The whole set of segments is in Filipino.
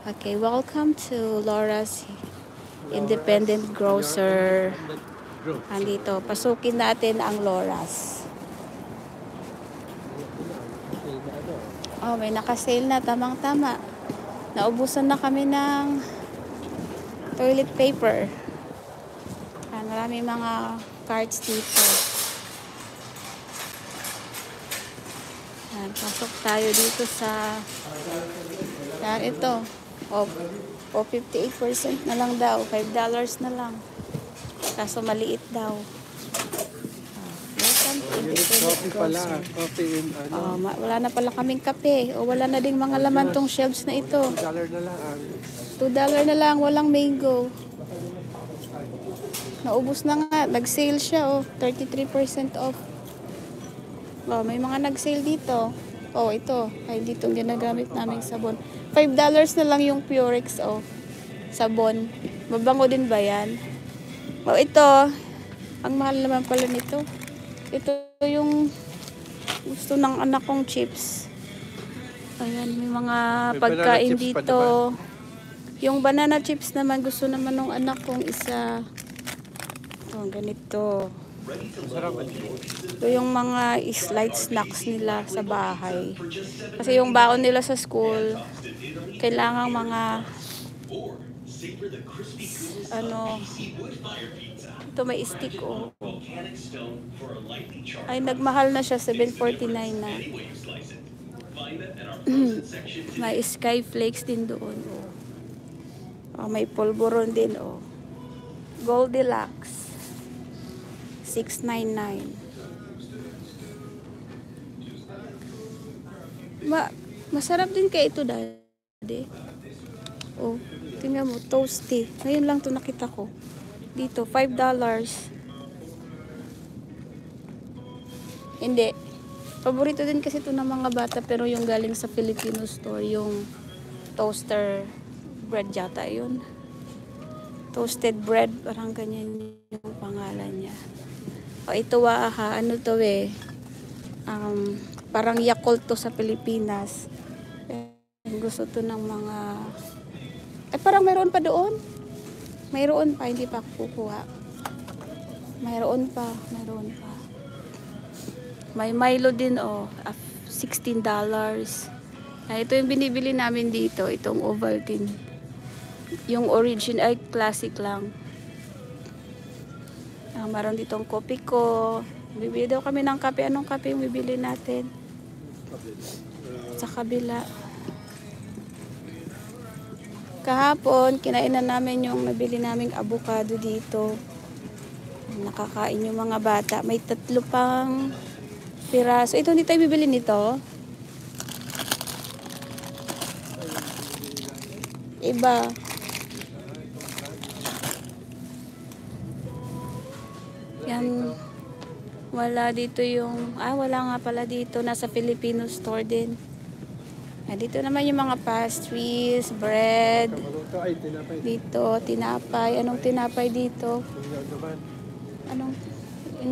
Okay, welcome to Laura's Independent Grocer. Andito, pasukin natin ang Laura's. Oh, may naka-sale na, tamang-tama. Naubusan na kami ng toilet paper. Maraming mga carts dito. Pasok tayo dito sa ito. O 58% na lang daw. $5 na lang. Kaso maliit daw. Coffee pala. Coffee and ano. Wala na pala kaming kape. O wala na ding mga laman tong shelves na ito. $2 na lang. $2 na lang. Walang mango. Naubos na nga. Nag-sale siya. 33% off. May mga nag-sale dito. Ito. Ay, dito ginagamit naming sabon. $5 na lang yung Purex sabon. Mabango din ba yan? Ito. Ang mahal naman pala nito. Ito yung gusto ng anak kong chips. Ayan, may mga pagkain dito. Yung banana chips naman, gusto naman ng anak kong isa. Ganito. Ito yung mga light snacks nila sa bahay. Kasi yung baon nila sa school, kailangan mga ito may stick ay nagmahal na siya, $7.49 na. May sky flakes din doon. May polvoron din. Goldilocks $6.99. Masarap din kaya ito, daddy. Tingnan mo, toasty. Ngayon lang to nakita ko. Dito, $5. Hindi. Paborito din kasi ito ng mga bata, pero yung galing sa Filipino store, yung toaster bread yata yun. Toasted bread, parang ganyan yung pangalan niya. Ito ano to parang Yakult to sa Pilipinas. Gusto to ng mga parang mayroon pa doon. Mayroon pa, hindi pa kukuha. Mayroon pa. May Milo din $16. Ito yung binibili namin dito, itong Ovaltine. Yung origin ay classic lang. Meron ditong kopi ko. Bibili daw kami ng kape. Anong kape yung bibili natin? Sa kabila. Kahapon, kinain na namin yung nabili naming avocado dito. Nakakain yung mga bata. May 3 pang piraso. Ito, hindi tayo bibili nito. Iba. Yan. Wala dito yung wala nga pala dito. Nasa Filipino store din. Dito naman yung mga pastries, bread. Dito, tinapay. Anong tinapay dito?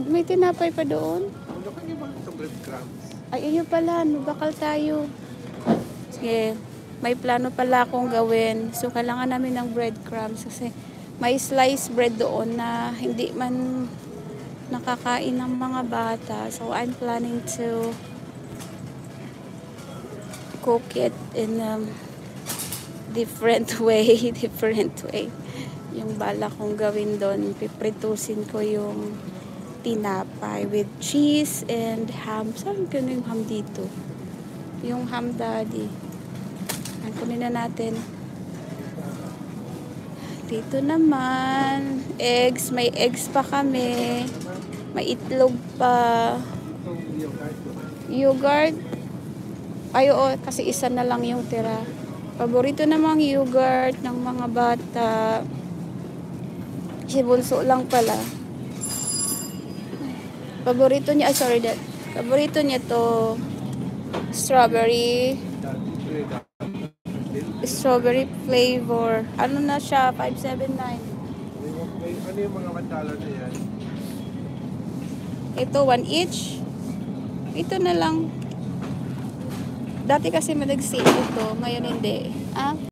May tinapay pa doon? Ay, yun pala. Bakal tayo. Sige. May plano pala akong gawin. So, kailangan namin ng breadcrumbs. Kasi may sliced bread doon na hindi man nakakain ng mga bata. So, I'm planning to cook it in a different way. Yung bala kong gawin doon, pipritusin ko yung tinapay with cheese and ham. Saan ko yung ham dito? Yung ham, daddy. Kunin na natin. Dito naman, eggs. May eggs pa kami. May itlog pa. Yogurt. Kasi isa na lang yung tira. Paborito namang yogurt ng mga bata. Si bunso lang pala. Paborito niya, paborito niya to strawberry flavor. Ano na siya? $5.79. Ano yung mga $1 na yan? Ito, 1 each. Ito na lang. Dati kasi nag-sale ito, ngayon hindi.